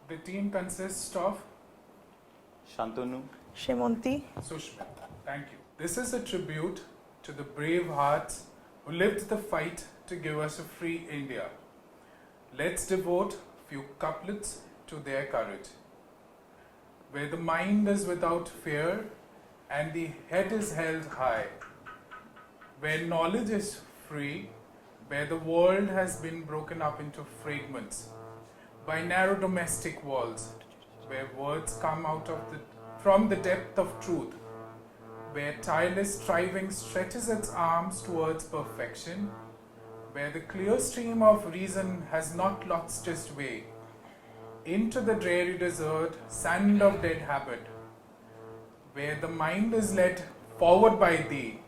The team consists of Shantanu, Shemonti, Sushma. Thank you. This is a tribute to the brave hearts who lived the fight to give us a free India. Let's devote a few couplets to their courage. Where the mind is without fear and the head is held high, where knowledge is free, where the world has been broken up into fragments by narrow domestic walls, where words come out of from the depth of truth, where tireless striving stretches its arms towards perfection, where the clear stream of reason has not lost its way into the dreary desert sand of dead habit, where the mind is led forward by thee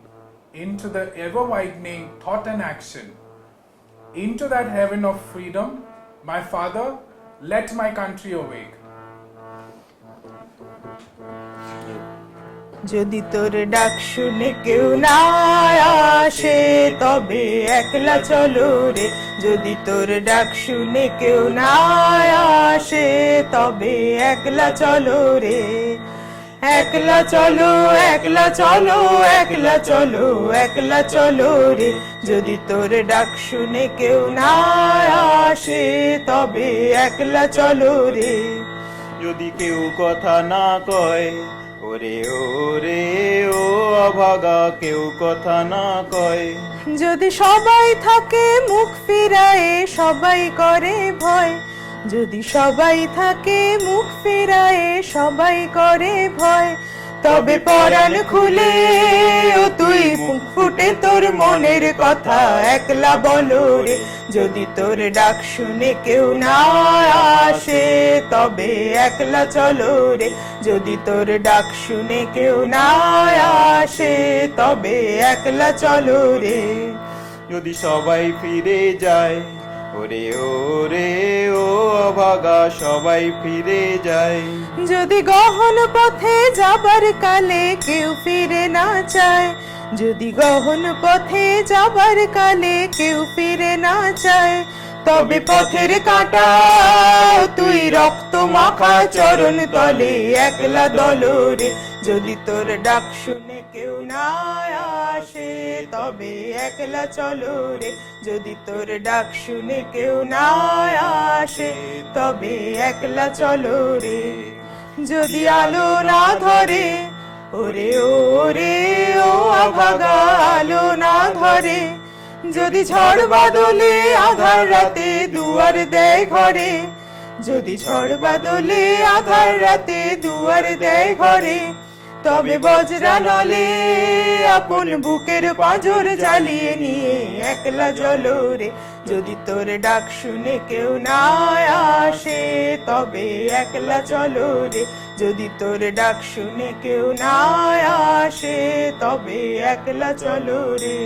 into the ever-widening thought and action, into that heaven of freedom, my Father, let my country awake. যদি তোর ডাক শুনে কেউ না আসে তবে একলা চলো রে, যদি তোর ডাক শুনে কেউ না আসে তবে একলা চলো রে, একলা চলো একলা চলো একলা চলো একলা চলো রে, যদি তোর ডাক শুনে কেউ না আসে তবে একলা চলো রে। যদি কেউ কথা না কয়, ওরে ওরে ও অভাগা, কেউ কথা না কয়। যদি সবাই থাকে মুখ ফিরায়ে সবাই করে ভয়, যদি সবাই থাকে মুখ ফিরায়ে সবাই করে ভয়, তবে পরাণ খুলে ও তুই মুখ ফুটে তোর মনের কথা একলা বলো রে, যদি তোর ডাক শুনে কেউ না আসে তবে একলা চলো রে, যদি তোর ডাক শুনে কেউ না আসে তবে একলা চলো রে। যদি সবাই ফিরে যায়, ওরে ওরে ও অভাগা, সবাই ফিরে যায়। যদি গহন পথে যাবার কালে কেউ ফিরে না চায়, যদি গহন পথে যাবার কালে কেউ ফিরে না চায়, তবে পথের কাঁটা তুই রক্ত মাখা চরণ তলে একলা দলরে, যদি তোর ডাক শুনে কেউ না আসে তবে একলা চলো রে, যদি তোর ডাক শুনে কেউ না আসে তবে একলা চলো রে। যদি আলো না ধরে, ওরে ওরে ও অভাগা আলো না ধরে, যদি ঝড় বাদলে আধার রাতে দুয়ার দেয় ঘরে, যদি ঝড় বাদলে আধার রাতে দুয়ার দেয় ঘরে, তবে বজ্রা নলে আপন বুকের পাঁজর জ্বালিয়ে নিয়ে একলা চলো রে, যদি তোর ডাক শুনে কেউ না আসে তবে একলা চলো রে, যদি তোর ডাক শুনে কেউ না আসে তবে একলা চলো রে।